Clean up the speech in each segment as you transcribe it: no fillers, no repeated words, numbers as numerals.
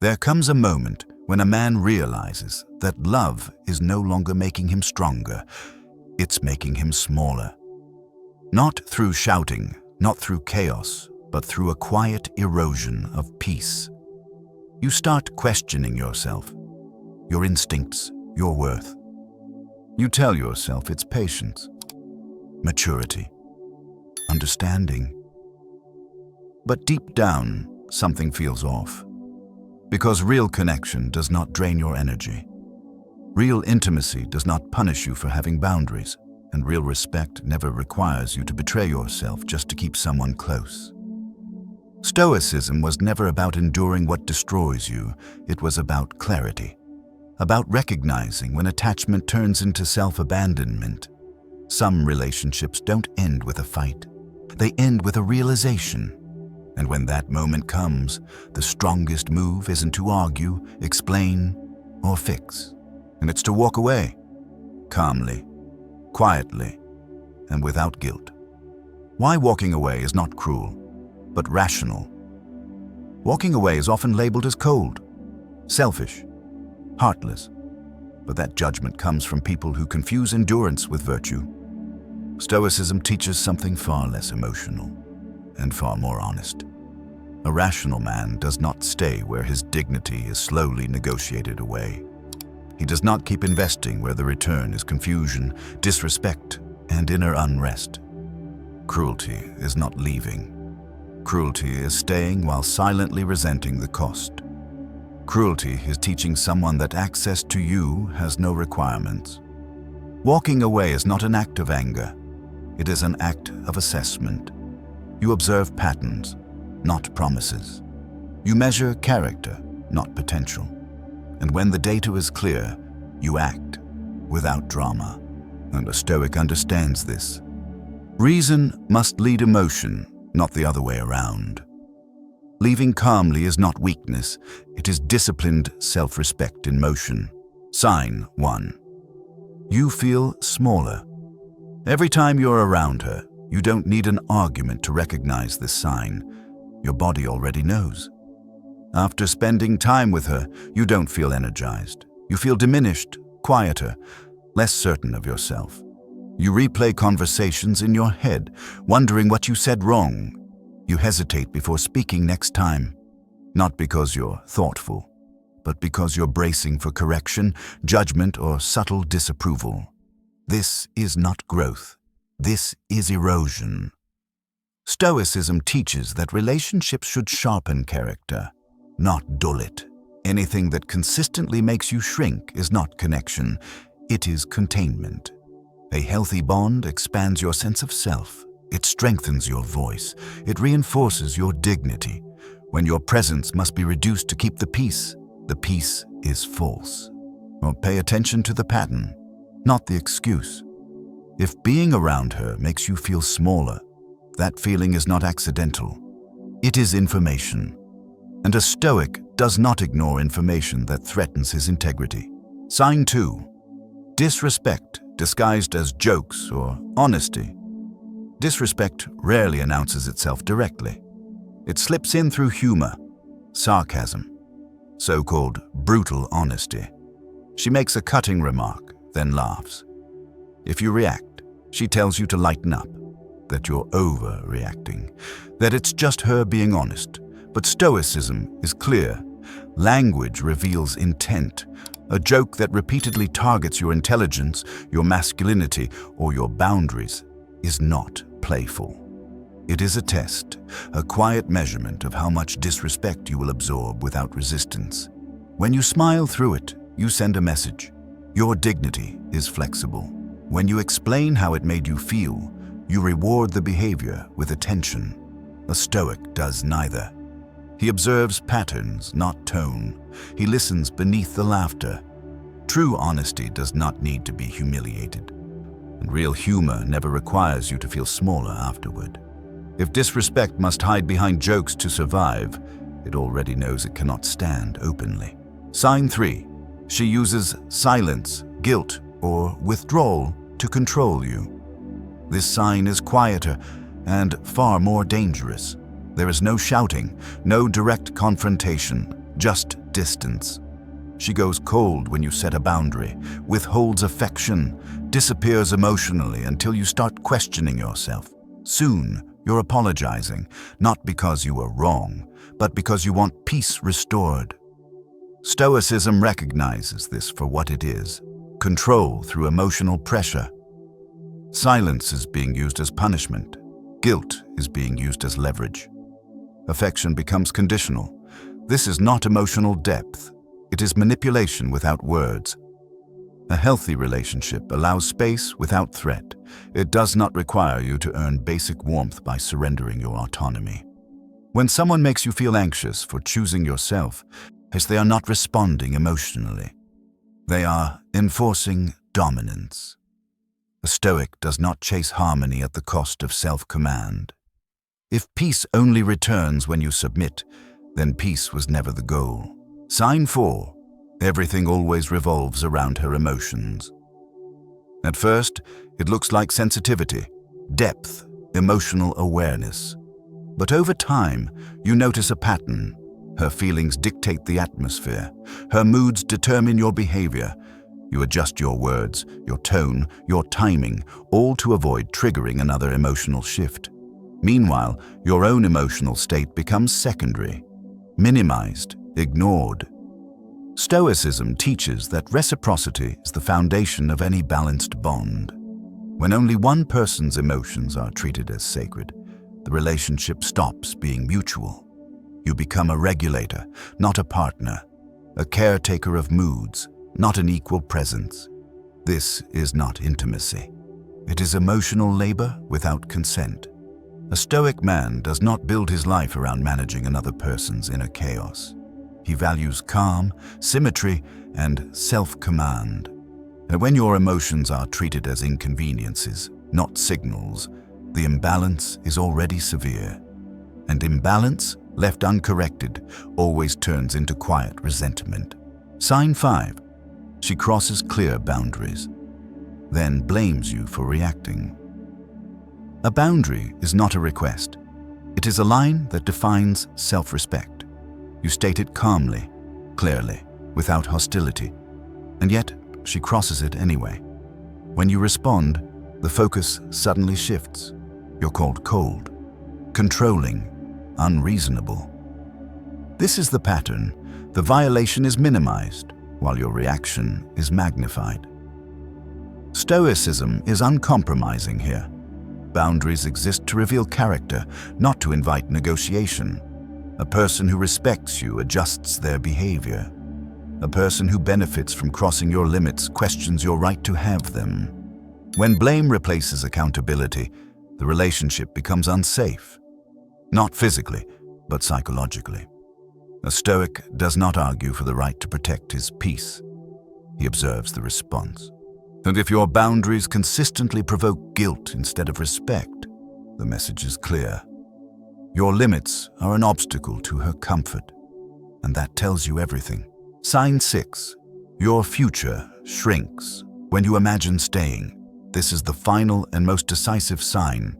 There comes a moment when a man realizes that love is no longer making him stronger, it's making him smaller. Not through shouting, not through chaos, but through a quiet erosion of peace. You start questioning yourself, your instincts, your worth. You tell yourself it's patience, maturity, understanding. But deep down, something feels off. Because real connection does not drain your energy. Real intimacy does not punish you for having boundaries, and real respect never requires you to betray yourself just to keep someone close. Stoicism was never about enduring what destroys you. It was about clarity, about recognizing when attachment turns into self-abandonment. Some relationships don't end with a fight. They end with a realization. And when that moment comes, the strongest move isn't to argue, explain, or fix. And it's to walk away, calmly, quietly, and without guilt. Why walking away is not cruel, but rational. Walking away is often labeled as cold, selfish, heartless. But that judgment comes from people who confuse endurance with virtue. Stoicism teaches something far less emotional and far more honest. A rational man does not stay where his dignity is slowly negotiated away. He does not keep investing where the return is confusion, disrespect, and inner unrest. Cruelty is not leaving. Cruelty is staying while silently resenting the cost. Cruelty is teaching someone that access to you has no requirements. Walking away is not an act of anger. It is an act of assessment. You observe patterns, not promises. You measure character, not potential. And when the data is clear, you act without drama. And a Stoic understands this. Reason must lead emotion, not the other way around. Leaving calmly is not weakness, it is disciplined self-respect in motion. Sign 1. You feel smaller. Every time you're around her, you don't need an argument to recognize this sign. Your body already knows. After spending time with her, you don't feel energized. You feel diminished, quieter, less certain of yourself. You replay conversations in your head, wondering what you said wrong. You hesitate before speaking next time, not because you're thoughtful, but because you're bracing for correction, judgment, or subtle disapproval. This is not growth. This is erosion. Stoicism teaches that relationships should sharpen character, not dull it. Anything that consistently makes you shrink is not connection, it is containment. A healthy bond expands your sense of self. It strengthens your voice. It reinforces your dignity. When your presence must be reduced to keep the peace is false. Or pay attention to the pattern, not the excuse. If being around her makes you feel smaller, that feeling is not accidental. It is information. And a Stoic does not ignore information that threatens his integrity. Sign 2. Disrespect disguised as jokes or honesty. Disrespect rarely announces itself directly. It slips in through humor, sarcasm, so-called brutal honesty. She makes a cutting remark, then laughs. If you react, she tells you to lighten up, that you're overreacting, that it's just her being honest. But Stoicism is clear. Language reveals intent. A joke that repeatedly targets your intelligence, your masculinity, or your boundaries is not playful. It is a test, a quiet measurement of how much disrespect you will absorb without resistance. When you smile through it, you send a message. Your dignity is flexible. When you explain how it made you feel, you reward the behavior with attention. A Stoic does neither. He observes patterns, not tone. He listens beneath the laughter. True honesty does not need to be humiliated. And real humor never requires you to feel smaller afterward. If disrespect must hide behind jokes to survive, it already knows it cannot stand openly. Sign 3. She uses silence, guilt, or withdrawal to control you. This sign is quieter and far more dangerous. There is no shouting, no direct confrontation, just distance. She goes cold when you set a boundary, withholds affection, disappears emotionally until you start questioning yourself. Soon, you're apologizing, not because you were wrong, but because you want peace restored. Stoicism recognizes this for what it is: control through emotional pressure. Silence is being used as punishment. Guilt is being used as leverage. Affection becomes conditional. This is not emotional depth. It is manipulation without words. A healthy relationship allows space without threat. It does not require you to earn basic warmth by surrendering your autonomy. When someone makes you feel anxious for choosing yourself, as they are not responding emotionally, they are enforcing dominance. A Stoic does not chase harmony at the cost of self-command. If peace only returns when you submit, then peace was never the goal. Sign 4. Everything always revolves around her emotions. At first, it looks like sensitivity, depth, emotional awareness. But over time, you notice a pattern. Her feelings dictate the atmosphere. Her moods determine your behavior. You adjust your words, your tone, your timing, all to avoid triggering another emotional shift. Meanwhile, your own emotional state becomes secondary, minimized, ignored. Stoicism teaches that reciprocity is the foundation of any balanced bond. When only one person's emotions are treated as sacred, the relationship stops being mutual. You become a regulator, not a partner, a caretaker of moods, not an equal presence. This is not intimacy. It is emotional labor without consent. A Stoic man does not build his life around managing another person's inner chaos. He values calm, symmetry, and self-command. And when your emotions are treated as inconveniences, not signals, the imbalance is already severe. And imbalance, left uncorrected, always turns into quiet resentment. Sign 5. She crosses clear boundaries, then blames you for reacting. A boundary is not a request. It is a line that defines self-respect. You state it calmly, clearly, without hostility. And yet, she crosses it anyway. When you respond, the focus suddenly shifts. You're called cold, controlling, unreasonable. This is the pattern. The violation is minimized, while your reaction is magnified. Stoicism is uncompromising here. Boundaries exist to reveal character, not to invite negotiation. A person who respects you adjusts their behavior. A person who benefits from crossing your limits questions your right to have them. When blame replaces accountability, the relationship becomes unsafe. Not physically, but psychologically. A Stoic does not argue for the right to protect his peace. He observes the response. And if your boundaries consistently provoke guilt instead of respect, the message is clear. Your limits are an obstacle to her comfort, and that tells you everything. Sign 6. Your future shrinks when you imagine staying. This is the final and most decisive sign.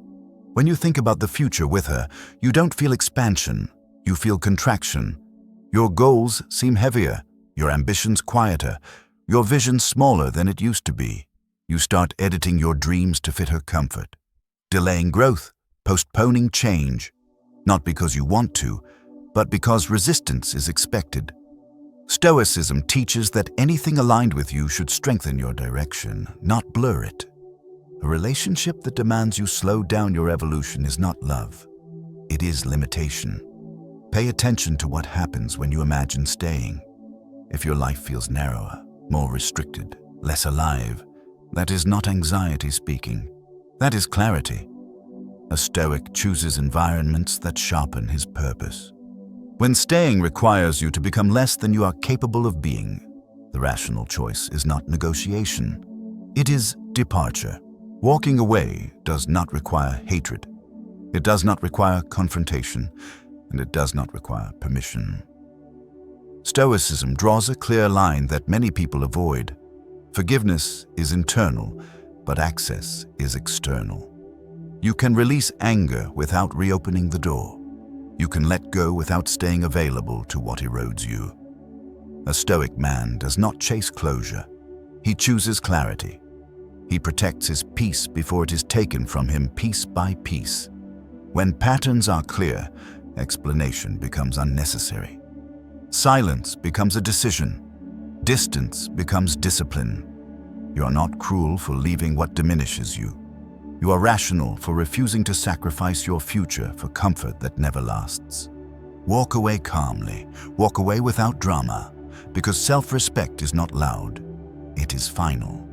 When you think about the future with her, you don't feel expansion, you feel contraction. Your goals seem heavier, your ambitions quieter, your vision smaller than it used to be. You start editing your dreams to fit her comfort, delaying growth, postponing change, not because you want to, but because resistance is expected. Stoicism teaches that anything aligned with you should strengthen your direction, not blur it. A relationship that demands you slow down your evolution is not love. It is limitation. Pay attention to what happens when you imagine staying. If your life feels narrower, more restricted, less alive, that is not anxiety speaking. That is clarity. A Stoic chooses environments that sharpen his purpose. When staying requires you to become less than you are capable of being, the rational choice is not negotiation. It is departure. Walking away does not require hatred. It does not require confrontation, and it does not require permission. Stoicism draws a clear line that many people avoid. Forgiveness is internal, but access is external. You can release anger without reopening the door. You can let go without staying available to what erodes you. A Stoic man does not chase closure. He chooses clarity. He protects his peace before it is taken from him piece by piece. When patterns are clear, explanation becomes unnecessary. Silence becomes a decision. Distance becomes discipline. You are not cruel for leaving what diminishes you. You are rational for refusing to sacrifice your future for comfort that never lasts. Walk away calmly. Walk away without drama, because self-respect is not loud. It is final.